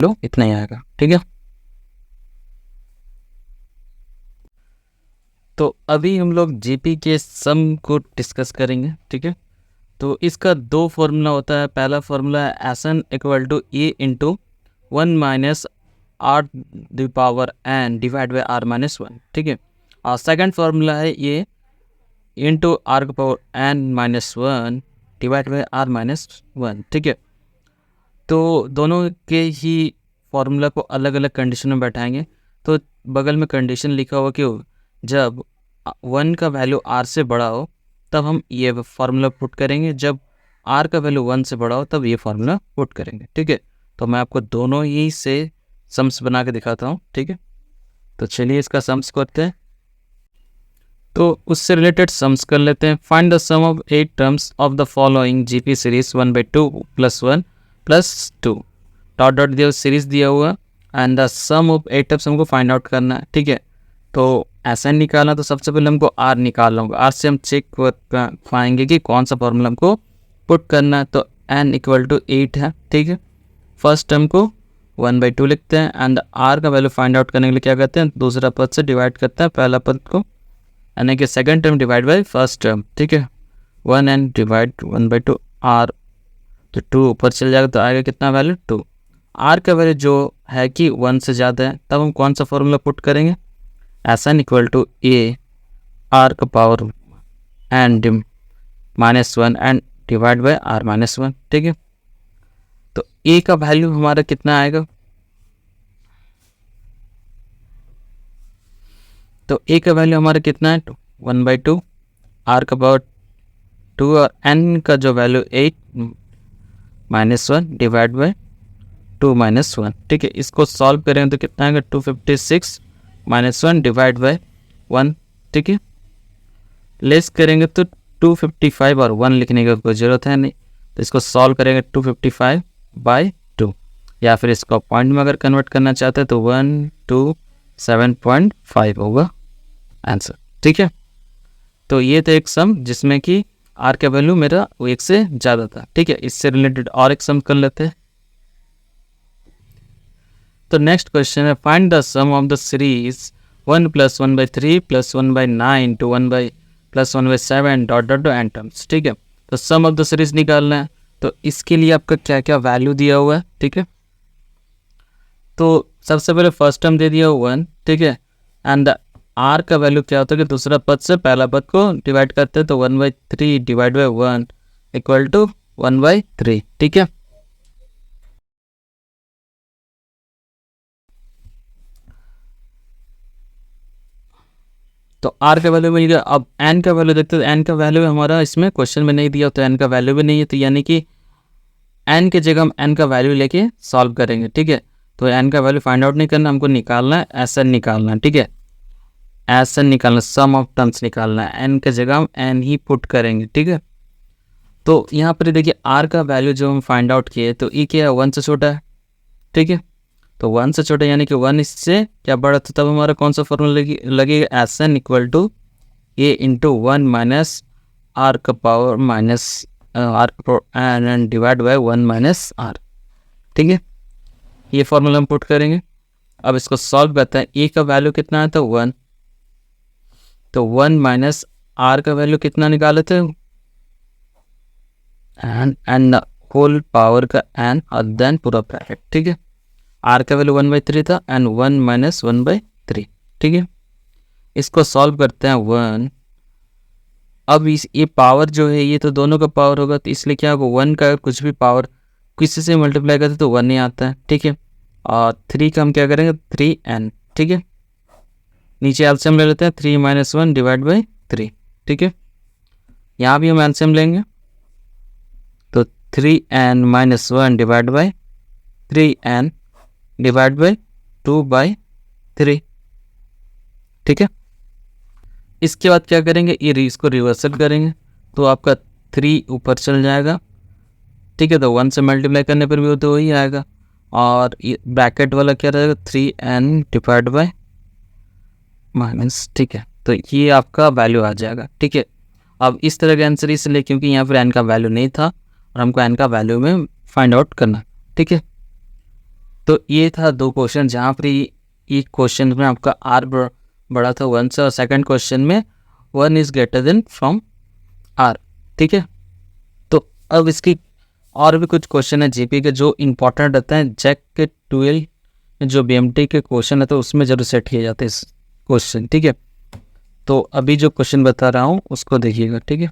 लो इतना ही आएगा। ठीक है, तो अभी हम लोग जीपी के सम को डिस्कस करेंगे। ठीक है, तो इसका दो फॉर्मूला होता है। पहला फॉर्मूला है S N equal to A into 1 minus R the power N divide by R minus 1। ठीक है, और सेकंड फॉर्मूला है ये इंटू आर का power N minus 1 divide by R minus 1। ठीक है, तो दोनों के ही फॉर्मूला को अलग अलग कंडीशन में बैठाएंगे। तो बगल में कंडीशन लिखा हुआ कि जब 1 का वैल्यू r से बड़ा हो तब हम ये फार्मूला पुट करेंगे, जब r का वैल्यू 1 से बड़ा हो तब ये फार्मूला पुट करेंगे। ठीक है, तो मैं आपको दोनों ही से सम्स बना के दिखाता हूँ। ठीक है, तो चलिए इसका सम्स करते हैं। तो उससे रिलेटेड सम्स कर लेते हैं। Find the sum of 8 terms of the following GP series 1/2 + 1 + 2 dot dot दिया सीरीज दिया हुआ and the sum of 8 terms हमको फाइंड आउट करना है। ठीक है, तो ऐसा निकालना, तो सबसे पहले हमको आर निकालना होगा। आर से हम चेक पाएंगे कि कौन सा फॉर्मूला हमको पुट करना है। तो एन इक्वल टू 8 है। ठीक है, फर्स्ट टर्म को 1/2 लिखते हैं एंड आर का वैल्यू फाइंड आउट करने के लिए क्या करते हैं, दूसरा पद से डिवाइड करते हैं पहला पद को, यानी कि second term divide by first term. ठीक है, 1 एंड डिवाइड 1/2 आर, तो 2 ऊपर चल जाएगा तो आएगा कितना वैल्यू 2। आर का वैल्यू जो है कि 1 से ज़्यादा है, तब हम कौन सा फॉर्मूला पुट करेंगे, S N equal to A R का power and -1 and divide by R -1। ठीक है, तो ए का वैल्यू हमारा कितना आएगा, तो ए का वैल्यू हमारा कितना है 1/2, आर का पावर 2 और एन का जो वैल्यू 8 -1 डिवाइड बाई 2 -1। ठीक है, इसको सॉल्व करेंगे तो कितना आएगा 256 -1 डिवाइड बाई 1। ठीक है, लेस करेंगे तो 255 और 1 लिखने का कोई ज़रूरत है नहीं, तो इसको सॉल्व करेंगे 255/2, या फिर इसको पॉइंट में अगर कन्वर्ट करना चाहते हैं तो 127.5 होगा आंसर। ठीक है, तो ये था एक सम जिसमें कि आर का वैल्यू मेरा 1 से ज़्यादा था। ठीक है, इससे रिलेटेड और एक सम कर लेते हैं। तो नेक्स्ट क्वेश्चन है find the sum of the series 1 + 1/3 + 1/9 to 1 + 1/7 dot dot N terms. ठीक है, तो सम ऑफ द सीरीज निकालना है, तो इसके लिए आपका क्या क्या वैल्यू दिया हुआ है। ठीक है, तो सबसे पहले फर्स्ट टर्म दे दिया 1। ठीक है, एंड आर का वैल्यू क्या होता है कि दूसरा पद से पहला पद को डिवाइड करते हैं, तो 1/3 डिवाइड बाई 1 इक्वल टू 1/3। ठीक है, तो आर का वैल्यू मिल गया। अब एन का वैल्यू देखते हैं, एन का वैल्यू हमारा इसमें क्वेश्चन में नहीं दिया, तो एन का वैल्यू भी नहीं है, तो यानी कि एन के जगह हम एन का वैल्यू लेके सॉल्व करेंगे। ठीक है, तो एन का वैल्यू फाइंड आउट नहीं करना, हमको निकालना है एस एन निकालना है। ठीक है, एस एन निकालना, सम ऑफ टर्म्स निकालना है, एन के जगह हम एन ही पुट करेंगे। ठीक है, तो यहाँ पर देखिए आर का वैल्यू जो हम फाइंड आउट किए, तो ई क्या है 1 से छोटा है। ठीक है, तो 1 से छोटा यानी कि 1 इससे क्या बड़ा, तो तब हमारा कौन सा फॉर्मूला लगेगा, S N equal to A into 1 minus R का पावर माइनस आर का power N divide by 1 minus R. ठीक है, ये फॉर्मूला हम पुट करेंगे। अब इसको सॉल्व करते हैं। ए का वैल्यू कितना है, तो 1, तो 1 माइनस आर का वैल्यू कितना निकाले थे, एन होल पावर का एन और देन पूरा ब्रैकेट। ठीक है, आर का वैल्यू 1/3 था एंड 1 माइनस 1/3। ठीक है, इसको सॉल्व करते हैं 1। अब ये पावर जो है ये तो दोनों का पावर होगा, तो इसलिए क्या होगा 1 का कुछ भी पावर किसी से मल्टीप्लाई करते तो 1 नहीं आता है। ठीक है, और 3 का हम क्या करेंगे 3n। ठीक है, नीचे एलसीएम ले लेते हैं 3 - 1 डिवाइड बाई 3। ठीक है, यहाँ भी हम एलसीएम लेंगे, तो 3n - 1 divide by 3n divide by 2/3। ठीक है, इसके बाद क्या करेंगे, ये इसको रिवर्सल करेंगे, तो आपका 3 ऊपर चल जाएगा। ठीक है, तो 1 से मल्टीप्लाई करने पर भी वो तो वही आएगा, और ये ब्रैकेट वाला क्या रहेगा 3n डिवाइड बाई माइनस। ठीक है, तो ये आपका वैल्यू आ जाएगा। ठीक है, अब इस तरह का आंसर इसलिए क्योंकि यहाँ पर n का वैल्यू नहीं था और हमको n का वैल्यू में फाइंड आउट करना। ठीक है, तो ये था 2 क्वेश्चन जहाँ पर एक क्वेश्चन में आपका r बड़ा था 1 से और सेकंड क्वेश्चन में 1 is greater than from r, ठीक है। तो अब इसकी और भी कुछ क्वेश्चन है जीपी के जो इम्पोर्टेंट रहते हैं। जैक के 12 में जो बीएमटी के क्वेश्चन है तो उसमें जरूर सेट किए जाते हैं इस क्वेश्चन, ठीक है। तो अभी जो क्वेश्चन बता रहा हूँ उसको देखिएगा, ठीक है।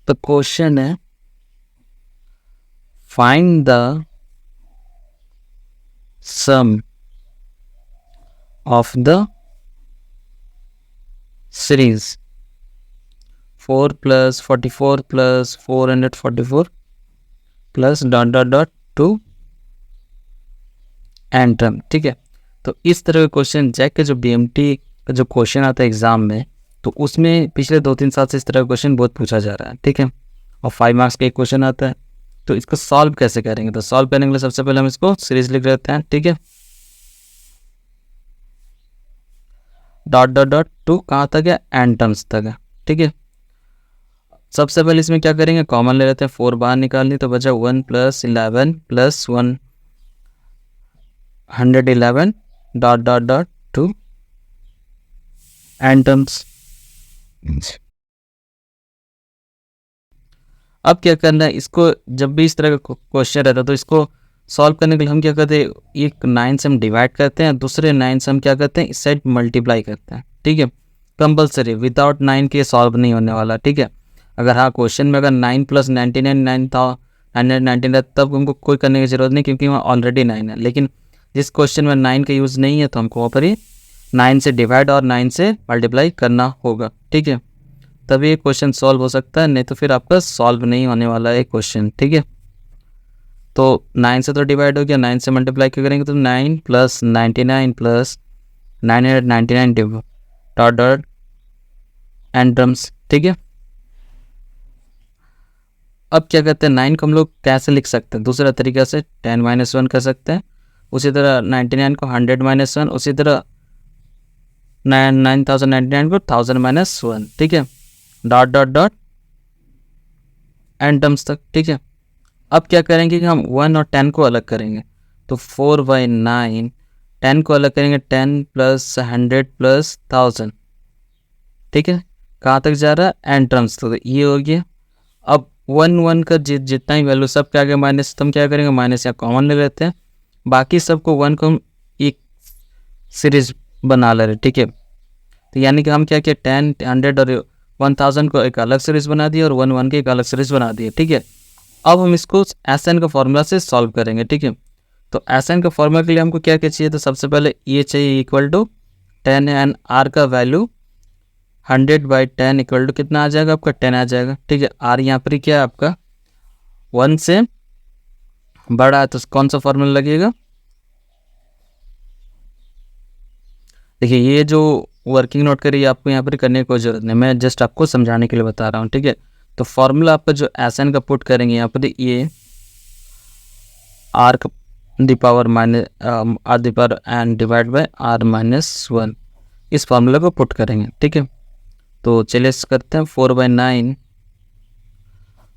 तो क्वेश्चन है find the sum of the series 4 + 44 + 444 plus dot dot dot to N term, ठीक है। तो इस तरह के क्वेश्चन जैक के जो बीएमटी का जो क्वेश्चन आता है एग्जाम में, तो उसमें पिछले 2-3 साल से इस तरह का क्वेश्चन बहुत पूछा जा रहा है, ठीक है। और 5 मार्क्स का एक क्वेश्चन आता है। तो इसको सॉल्व कैसे करेंगे? तो सॉल्व करने के लिए सबसे पहले हम इसको सीरीज लिख लेते हैं, ठीक है। डॉट डॉट डॉट टू कहाँ तक है? एंड टर्म्स तक है, ठीक है। सबसे पहले इसमें क्या करेंगे? कॉमन ले लेते हैं, 4 बाहर निकालनी, तो बचा 1 + 11 + 111 dot dot dot to N terms. अब क्या करना है, इसको जब भी इस तरह का क्वेश्चन रहता है तो इसको सॉल्व करने के लिए हम क्या करते हैं, एक 9 से हम डिवाइड करते हैं, दूसरे 9 से हम क्या करते हैं, इस साइड मल्टीप्लाई करते हैं, ठीक है। कंपलसरी, विदाउट 9 के सॉल्व नहीं होने वाला, ठीक है। अगर हाँ क्वेश्चन में अगर 9 + 99 999 है तब हमको कोई करने की जरूरत नहीं, क्योंकि वहाँ ऑलरेडी 9 है। लेकिन जिस क्वेश्चन में 9 का यूज़ नहीं है तो हमको वहाँ पर ही 9 से डिवाइड और 9 से मल्टीप्लाई करना होगा, ठीक है। तभी ये क्वेश्चन सॉल्व हो सकता है, नहीं तो फिर आपका सॉल्व नहीं होने वाला है क्वेश्चन, ठीक है। तो 9 से तो डिवाइड हो गया, 9 से मल्टीप्लाई क्यों करेंगे, तो 9 + 99 + 999 डॉट डॉट एंड टर्म्स, ठीक है। अब क्या करते हैं, 9 को हम लोग कैसे लिख सकते हैं? दूसरा तरीका से 10 - 1 कर सकते हैं। उसी तरह 99 को 100 - 1, उसी तरह 9099 को 1000 - 1, ठीक है। Dot dot dot and terms तक, ठीक है। अब क्या करेंगे कि हम 1 और 10 को अलग करेंगे, तो 4/9, 10 को अलग करेंगे, 10 + 100 + 1000, ठीक है। कहाँ तक जा रहा है? एंड टर्म्स तक, तो ये हो गया। अब 1 का जितना ही वैल्यू सब क्या आ गया माइनस, तो हम क्या करेंगे, माइनस या कॉमन ले लेते हैं, बाकी सबको 1 को हम एक सीरीज बना ले रहे, ठीक है। तो यानी कि हम क्या किया, 10, 100 और 1000 को एक अलग सीरीज बना दिया और 1 की एक अलग सीरीज बना दिया, ठीक है। अब हम इसको SN का फॉर्मूला से सॉल्व करेंगे, ठीक है। तो SN का फॉर्मूला के लिए हमको क्या क्या चाहिए, तो सबसे पहले ये चाहिए = 10 एंड R का वैल्यू 100/10 = कितना आ जाएगा आपका? 10 आ जाएगा, ठीक है। R यहाँ पर क्या है आपका 1 से बड़ा है, तो कौन सा फॉर्मूला लगेगा? देखिए ये जो वर्किंग नोट करिए, आपको यहाँ पर करने की कोई ज़रूरत नहीं, मैं जस्ट आपको समझाने के लिए बता रहा हूँ, ठीक है। तो फॉर्मूला आपका जो SN का पुट करेंगे यहाँ पर, ये R the power n divide by R - 1, इस फार्मूला को पुट करेंगे, ठीक है। तो चलिए करते हैं 4/9।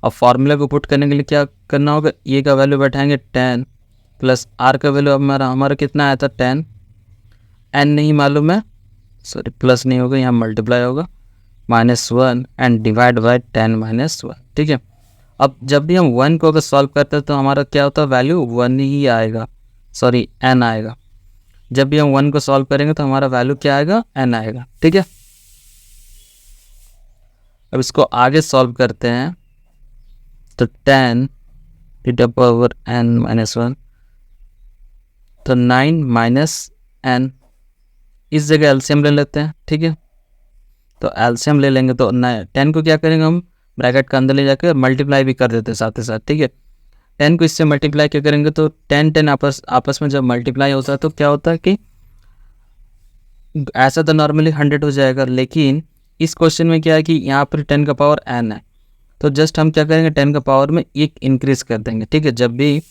अब फार्मूला को पुट करने के लिए क्या करना होगा, ये का वैल्यू बैठाएंगे 10 प्लस R का वैल्यू हमारा कितना आया था 10, n नहीं मालूम है, सॉरी प्लस नहीं होगा, यहाँ मल्टीप्लाई होगा, -1 एंड डिवाइड बाय 10 - 1, ठीक है। अब जब भी हम 1 को अगर सॉल्व करते हैं तो हमारा क्या होता है, वैल्यू 1 ही आएगा, सॉरी n आएगा। जब भी हम 1 को सॉल्व करेंगे तो हमारा वैल्यू क्या आएगा, n आएगा, ठीक है। अब इसको आगे सॉल्व करते हैं, तो 10 ⁻n - 1, तो 9 - n, इस जगह एलसीएम ले लेते हैं, ठीक है। तो एलसीएम ले लेंगे तो 10 को क्या करेंगे हम, ब्रैकेट के अंदर ले जाकर मल्टीप्लाई भी कर देते हैं साथ ही साथ, ठीक है। 10 को इससे मल्टीप्लाई क्या करेंगे, तो 10 आपस में जब मल्टीप्लाई होता है तो क्या होता है कि ऐसा तो नॉर्मली 100 हो जाएगा, लेकिन इस क्वेश्चन में क्या है कि यहाँ पर 10 का पावर n है, तो जस्ट हम क्या करेंगे 10 का पावर में एक इंक्रीज कर देंगे, ठीक है। जब भी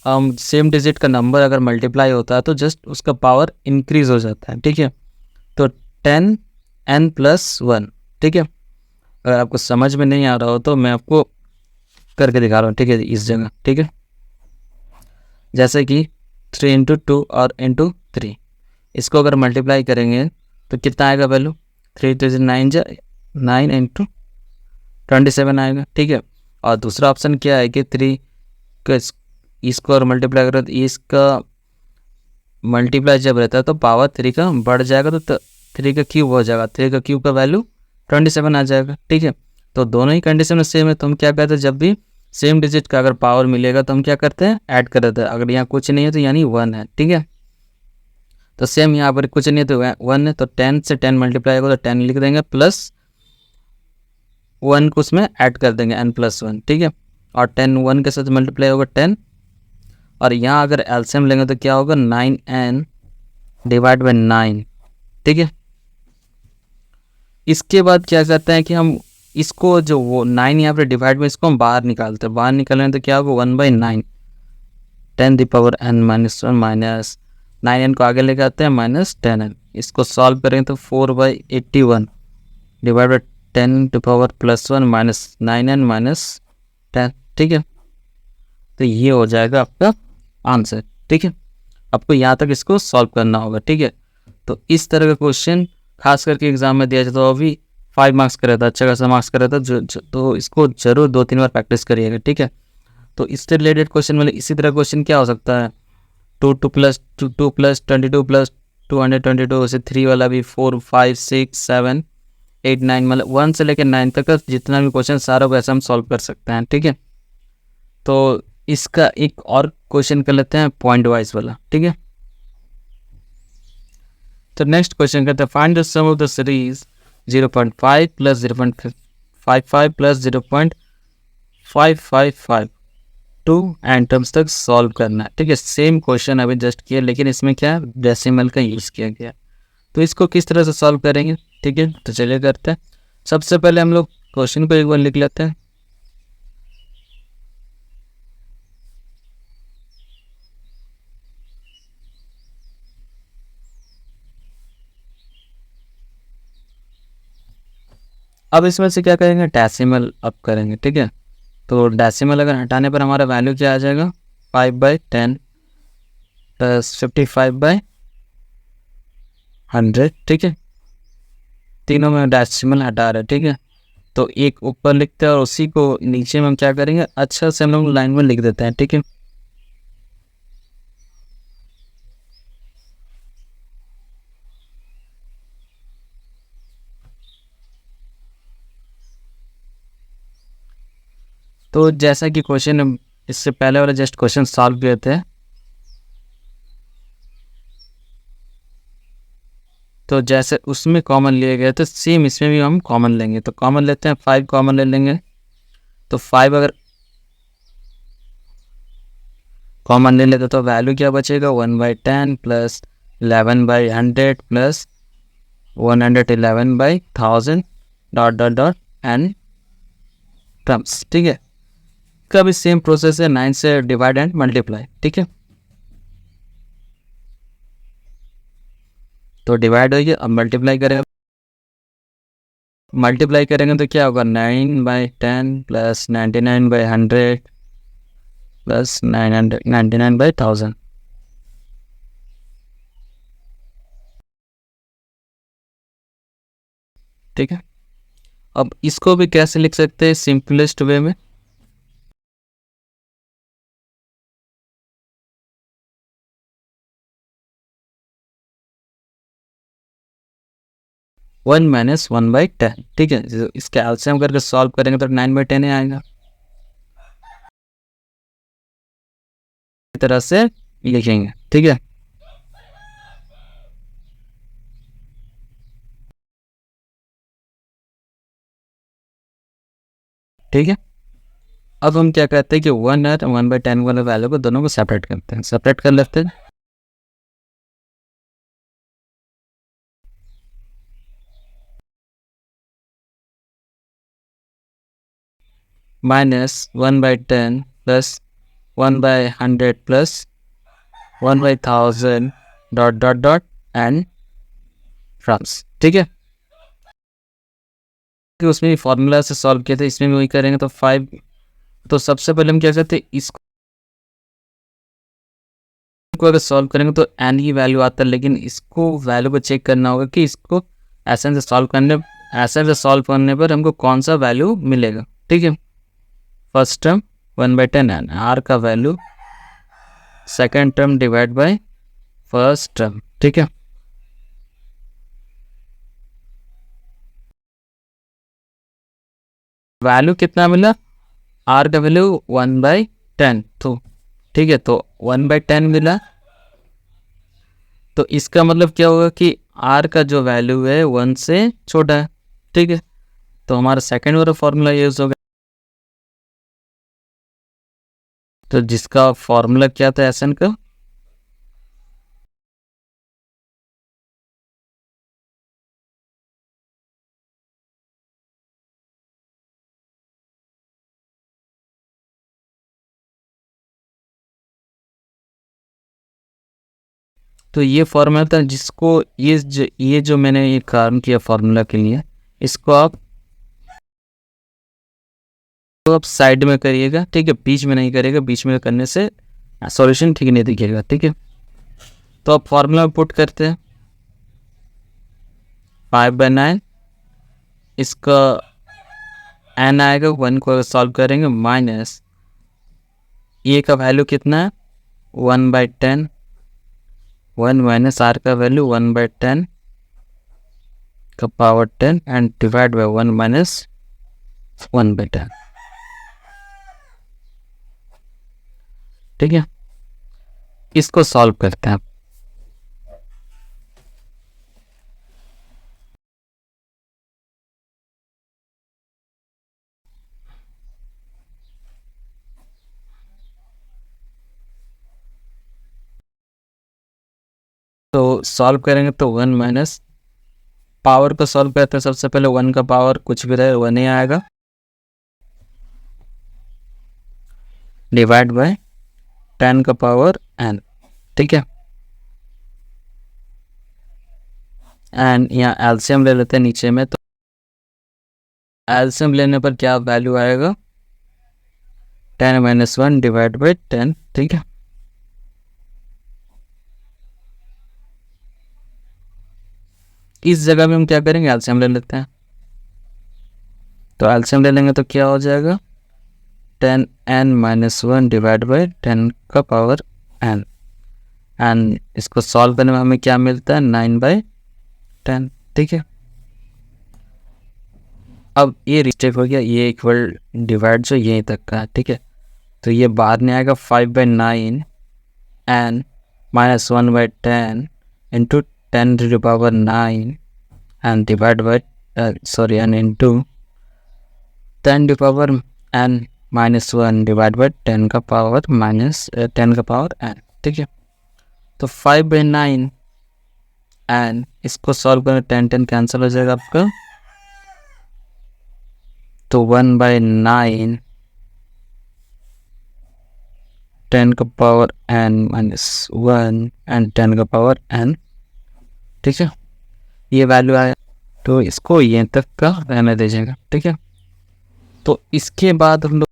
हम सेम डिजिट का नंबर अगर मल्टीप्लाई होता है तो जस्ट उसका पावर इंक्रीज हो जाता है, ठीक है। तो 10n + 1, ठीक है। अगर आपको समझ में नहीं आ रहा हो तो मैं आपको करके दिखा रहा हूँ, ठीक है, इस जगह, ठीक है। जैसे कि 3 इंटू 2 और इंटू 3, इसको अगर मल्टीप्लाई करेंगे तो कितना आएगा वैल्यू, 3 टू 9 जा 9 इंटू 27 आएगा, ठीक है। और दूसरा ऑप्शन क्या है कि 3 का इसको और मल्टीप्लाई करो तो इसका मल्टीप्लाई जब रहता है तो पावर 3 का बढ़ जाएगा, तो 3 का क्यूब हो जाएगा, 3 का क्यूब का वैल्यू 27 आ जाएगा, ठीक है। तो दोनों ही कंडीशन में सेम है, तो हम क्या कहते हैं, जब भी सेम डिजिट का अगर पावर मिलेगा तो हम क्या करते हैं, ऐड कर देते हैं। अगर यहाँ कुछ नहीं है तो यानी 1 है, ठीक है। तो सेम यहाँ पर कुछ नहीं है तो 1 है, तो 10 से 10 मल्टीप्लाई होगा तो 10 लिख देंगे, प्लस 1 को उसमें ऐड कर देंगे n+1, ठीक है। और 10 1 के साथ मल्टीप्लाई होगा 10, और यहाँ अगर एलसीएम लेंगे तो क्या होगा, 9n डिवाइड बाई 9, ठीक है। इसके बाद क्या करते हैं कि हम इसको जो वो 9 यहाँ पर डिवाइड में इसको हम बाहर निकालते हैं, बाहर निकालेंगे तो क्या होगा 1/9 10⁻n−1 माइनस 9n को आगे लेके आते हैं -10n, इसको सॉल्व करेंगे तो 4/81 divide by 10⁻+1 minus 9n minus 10, ठीक है। तो ये हो जाएगा आपका आंसर, ठीक है। आपको यहाँ तक इसको सॉल्व करना होगा, ठीक है। तो इस तरह का क्वेश्चन खास करके एग्जाम में दिया जाता, तो अभी 5 मार्क्स का रहता, अच्छा खासा मार्क्स का रहता, तो इसको जरूर 2-3 बार प्रैक्टिस करिएगा, ठीक है। तो इससे रिलेटेड क्वेश्चन मतलब इसी तरह क्वेश्चन क्या हो सकता है, 2 + 2 + 22 + 222, उसे 3 वाला भी 4 5 6 7 8 9, मतलब 1 से लेकर 9 तक का जितना भी क्वेश्चन सारा वैसे हम सॉल्व कर सकते हैं, ठीक है। तो इसका एक और क्वेश्चन कर लेते हैं पॉइंट वाइज वाला, ठीक है। तो नेक्स्ट क्वेश्चन करते हैं, find the sum of the series 0.5 + 0.55 + 0.555 to N terms तक सॉल्व करना है, ठीक है। सेम क्वेश्चन अभी जस्ट किया, लेकिन इसमें क्या डेसिमल का यूज़ किया गया। तो इसको किस तरह से सॉल्व करेंगे, ठीक है, तो चलिए करते हैं। सबसे पहले हम लोग क्वेश्चन को एक बार लिख लेते हैं। अब इसमें से क्या करेंगे, डेसिमल अब करेंगे, ठीक है। तो डेसिमल अगर हटाने पर हमारा वैल्यू क्या आ जाएगा, 5/10 + 55/100, ठीक है। तीनों में डेसिमल हटा रहे हैं, ठीक है। तो एक ऊपर लिखते हैं और उसी को नीचे में हम क्या करेंगे, अच्छा से हम लोग लाइन में लिख देते हैं, ठीक है। तो जैसा कि क्वेश्चन इससे पहले वाला जस्ट क्वेश्चन सॉल्व किए थे, तो जैसे उसमें कॉमन लिए गए थे सेम इसमें भी हम कॉमन लेंगे। तो कॉमन लेते हैं, 5 कॉमन ले लेंगे। तो 5 अगर कॉमन ले लेते तो वैल्यू क्या बचेगा, 1/10 + 11/100 + 111/1000 dot dot dot N terms, ठीक है। इसका भी सेम प्रोसेस है, 9 से डिवाइड एंड मल्टीप्लाई, ठीक है। तो डिवाइड हो गया, अब मल्टीप्लाई करेंगे। मल्टीप्लाई करेंगे तो क्या होगा, 9/10 + 99/100 + 999/1000, ठीक है। अब इसको भी कैसे लिख सकते हैं, सिंपलेस्ट वे में, वन माइनस 1/10, ठीक है। इसका एलसीएम करके सॉल्व करेंगे तो 9/10 ही आएगा, इस तरह से लिखेंगे, ठीक है। ठीक है, अब हम क्या कहते हैं कि 1 और 1/10 वाले वैल्यू को दोनों को सेपरेट करते हैं, सेपरेट कर लेते हैं। -1/10 + 1/100 + 1/1000 dot dot dot and firms, ठीक है। कि उसमें भी फार्मूला से सॉल्व किया था, इसमें भी वही करेंगे। तो 5, तो सबसे पहले हम क्या करते हैं, इसको अगर सॉल्व करेंगे तो एन की वैल्यू आता है, लेकिन इसको वैल्यू को चेक करना होगा कि इसको एस एन से सॉल्व करने पर हमको कौन सा वैल्यू मिलेगा। ठीक है, फर्स्ट टर्म 1/10 एन आर का value, second term divide by first term. ठीक है, वैल्यू कितना मिला, आर का वैल्यू 1/10। तो ठीक है, तो 1/10 मिला, तो इसका मतलब क्या होगा कि आर का जो वैल्यू है 1 से छोटा है। ठीक है, तो हमारा सेकेंड वाला फॉर्मूला यूज होगा, तो जिसका फॉर्मूला क्या था एस एन का, तो ये फॉर्मूला था जिसको ये जो मैंने ये काम किया फॉर्मूला के लिए, इसको आप साइड में करिएगा। ठीक है, बीच में नहीं करिएगा, बीच में करने से सॉल्यूशन ठीक नहीं दिखेगा। ठीक है, तो आप फॉर्मूला में पुट करते हैं 5/9, इसका एन आएगा, 1 को सॉल्व करेंगे, माइनस ए का वैल्यू कितना है 1/10, 1 माइनस आर का वैल्यू 1/10 का power 10 and divide by 1 minus 1/10। ठीक है, इसको सॉल्व करते हैं। तो सॉल्व करेंगे तो 1 माइनस पावर को सॉल्व करते हैं, सबसे पहले 1 का पावर कुछ भी रहे 1 ही आएगा, डिवाइड बाय 10 का पावर n। ठीक है, एंड यहाँ एलसीएम ले लेते हैं नीचे में, तो एलसीएम लेने पर क्या वैल्यू आएगा 10 माइनस 1 डिवाइड बाई 10। ठीक है, इस जगह में हम क्या करेंगे, एलसीएम ले लेते हैं, तो एलसीएम ले लेंगे तो क्या हो जाएगा 10n माइनस 1 डिवाइड बाई 10 का पावर n, एंड इसको सॉल्व करने में हमें क्या मिलता है 9/10। ठीक है, अब ये रिस्टेक हो गया, ये इक्वल डिवाइड जो यहीं तक का है। ठीक है, तो ये बाद में आएगा 5/9 N minus 1/10 into 10 to the power 9 and divide by N into 10 to power n minus 1 divide by 10 का पावर माइनस 10 का पावर n। ठीक है, तो 5/9 एन, इसको सॉल्व करें 10 कैंसिल हो जाएगा आपका, तो 1/9 10 का पावर n माइनस 1 एंड 10 का पावर n। ठीक है, ये वैल्यू आया, तो इसको ये तक का रहने दीजिएगा। ठीक है, तो इसके बाद हम लोग